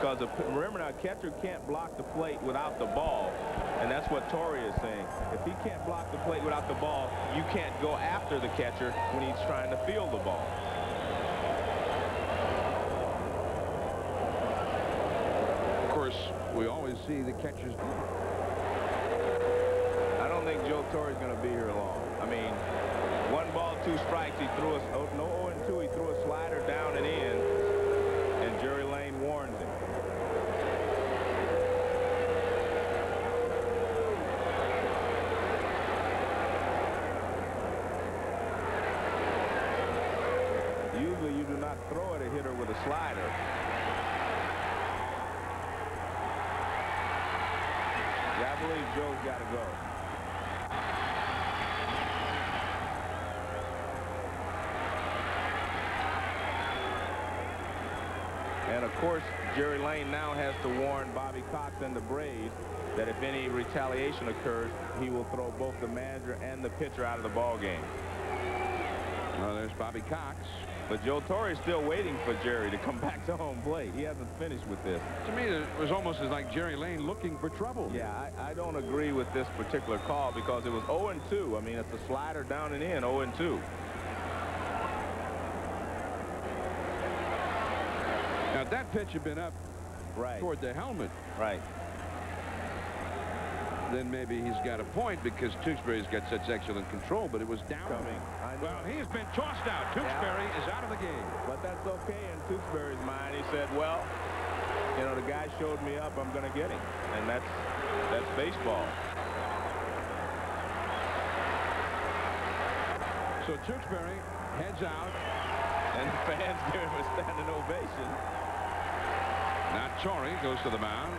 Because remember now, a catcher can't block the plate without the ball, and that's what Torre is saying. If he can't block the plate without the ball, you can't go after the catcher when he's trying to field the ball. Of course, we always see the catchers. I don't think Joe Torre is going to be here long. I mean, 1 ball, 2 strikes. He threw no 0-2. He threw a slider down and in, and Jerry Lane warns him. Usually you do not throw at a hitter with a slider. Yeah, I believe Joe's got to go. And of course, Jerry Lane now has to warn Bobby Cox and the Braves that if any retaliation occurs, he will throw both the manager and the pitcher out of the ball game. Well, there's Bobby Cox. But Joe Torre is still waiting for Jerry to come back to home plate. He hasn't finished with this. To me, it was almost as like Jerry Lane looking for trouble. Yeah, I don't agree with this particular call because it was 0-2. I mean, it's a slider down and in, 0-2. Now, that pitch had been up toward the helmet. Right. Then maybe he's got a point because Tewksbury's got such excellent control, but it was down. Well, he's been tossed out. Tewksbury is out of the game. But that's okay in Tewksbury's mind. He said, well, you know, the guy showed me up. I'm going to get him. And that's baseball. So Tewksbury heads out. And the fans give him a standing ovation. Now Torre goes to the mound.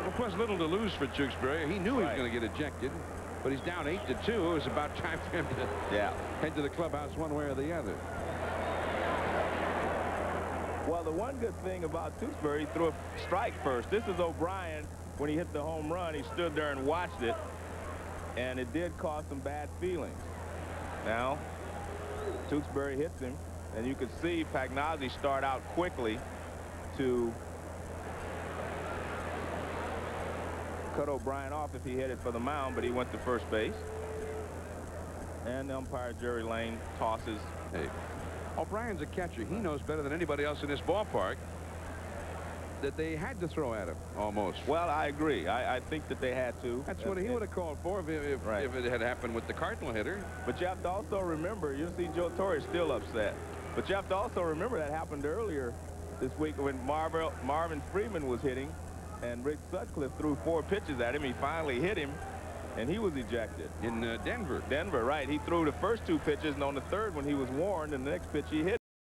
Well, plus little to lose for Tewksbury. He knew he was going to get ejected, but he's down 8-2. It was about time for him to head to the clubhouse one way or the other. Well, the one good thing about Tewksbury, he threw a strike first. This is O'Brien. When he hit the home run, he stood there and watched it, and it did cause some bad feelings. Now, Tewksbury hits him, and you could see Pagnozzi start out quickly to cut O'Brien off if he headed for the mound, but he went to first base. And the umpire, Jerry Lane, tosses. Hey, O'Brien's a catcher. He knows better than anybody else in this ballpark that they had to throw at him, almost. Well, I agree. I think that they had to. That's what he would have called for if it had happened with the Cardinal hitter. But you have to also remember, you'll see Joe Torre is still upset. But you have to also remember that happened earlier this week when Marvin Freeman was hitting, and Rick Sutcliffe threw 4 pitches at him. He finally hit him, and he was ejected. In Denver. Denver, right. He threw the first 2 pitches, and on the third one he was warned, and the next pitch he hit.